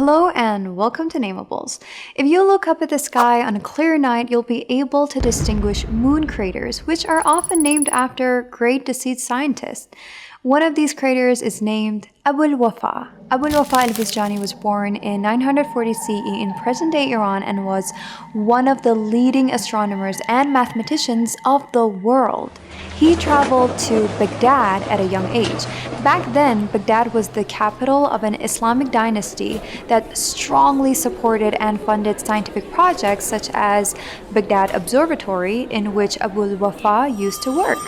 Hello and welcome to Nameables. If you look up at the sky on a clear night, you'll be able to distinguish moon craters, which are often named after great deceased scientists. One of these craters is named al-Wafa. Al-Wafa al-Buzjani was born in 940 CE in present-day Iran and was one of the leading astronomers and mathematicians of the world. He traveled to Baghdad at a young age. Back then, Baghdad was the capital of an Islamic dynasty that strongly supported and funded scientific projects such as Baghdad Observatory, in which al-Wafa used to work.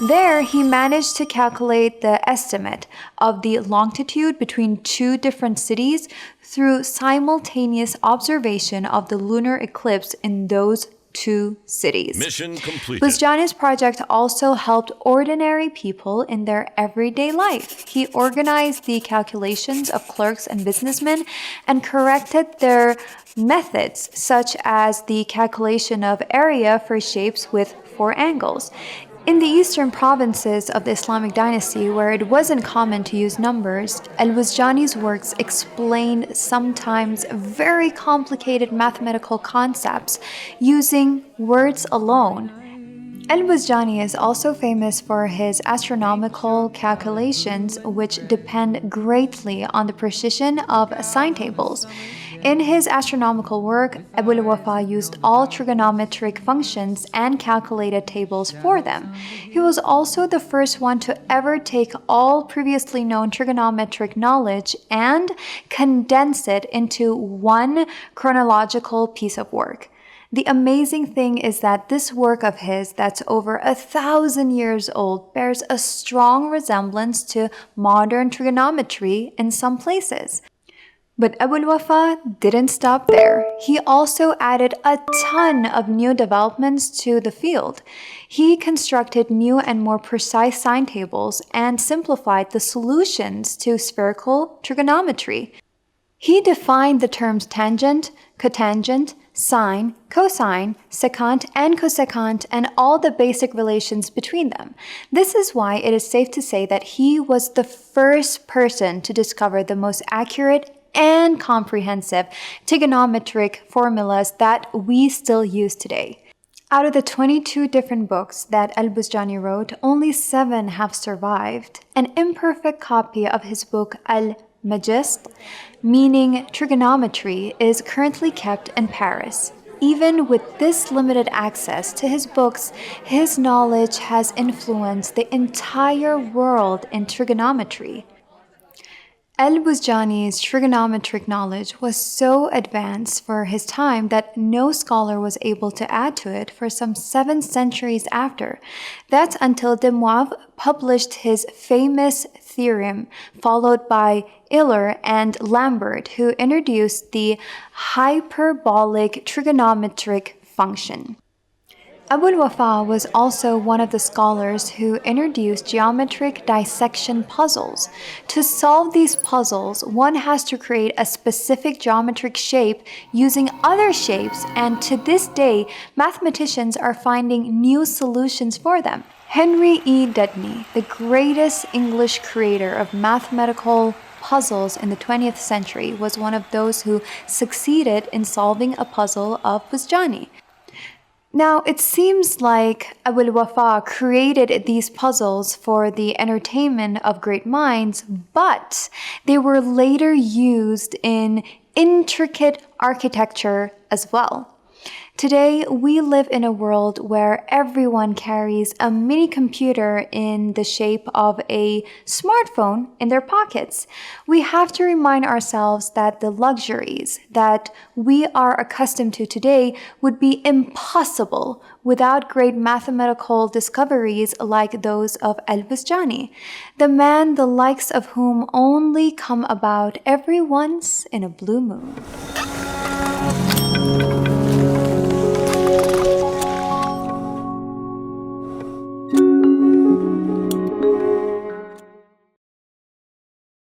There, he managed to calculate the estimate of the longitude between two different cities through simultaneous observation of the lunar eclipse in those two cities. Mission completed. Buzjani's project also helped ordinary people in their everyday life. He organized the calculations of clerks and businessmen and corrected their methods, such as the calculation of area for shapes with 4 angles. In the eastern provinces of the Islamic dynasty, where it wasn't common to use numbers, Al-Buzjani's works explained sometimes very complicated mathematical concepts using words alone. Al-Buzjani is also famous for his astronomical calculations, which depend greatly on the precision of sine tables. In his astronomical work, al-Wafa used all trigonometric functions and calculated tables for them. He was also the first one to ever take all previously known trigonometric knowledge and condense it into one chronological piece of work. The amazing thing is that this work of his, that's over 1,000 years old, bears a strong resemblance to modern trigonometry in some places. But al-Wafa didn't stop there. He also added a ton of new developments to the field. He constructed new and more precise sine tables and simplified the solutions to spherical trigonometry. He defined the terms tangent, cotangent, sine, cosine, secant, and cosecant, and all the basic relations between them. This is why it is safe to say that he was the first person to discover the most accurate and comprehensive trigonometric formulas that we still use today. Out of the 22 different books that Al-Buzjani wrote, only 7 have survived. An imperfect copy of his book al-Majest, meaning trigonometry, is currently kept in Paris. Even with this limited access to his books, his knowledge has influenced the entire world in trigonometry. Al-Buzjani's trigonometric knowledge was so advanced for his time that no scholar was able to add to it for some 7 centuries after. That's until de Moivre published his famous theorem, followed by Euler and Lambert, who introduced the hyperbolic trigonometric function. al-Wafa was also one of the scholars who introduced geometric dissection puzzles. To solve these puzzles, one has to create a specific geometric shape using other shapes, and to this day, mathematicians are finding new solutions for them. Henry E. Dudney, the greatest English creator of mathematical puzzles in the 20th century, was one of those who succeeded in solving a puzzle of Buzjani. Now, it seems like al-Wafa created these puzzles for the entertainment of great minds, but they were later used in intricate architecture as well. Today, we live in a world where everyone carries a mini computer in the shape of a smartphone in their pockets. We have to remind ourselves that the luxuries that we are accustomed to today would be impossible without great mathematical discoveries like those of Al-Buzjani, the man the likes of whom only come about every once in a blue moon.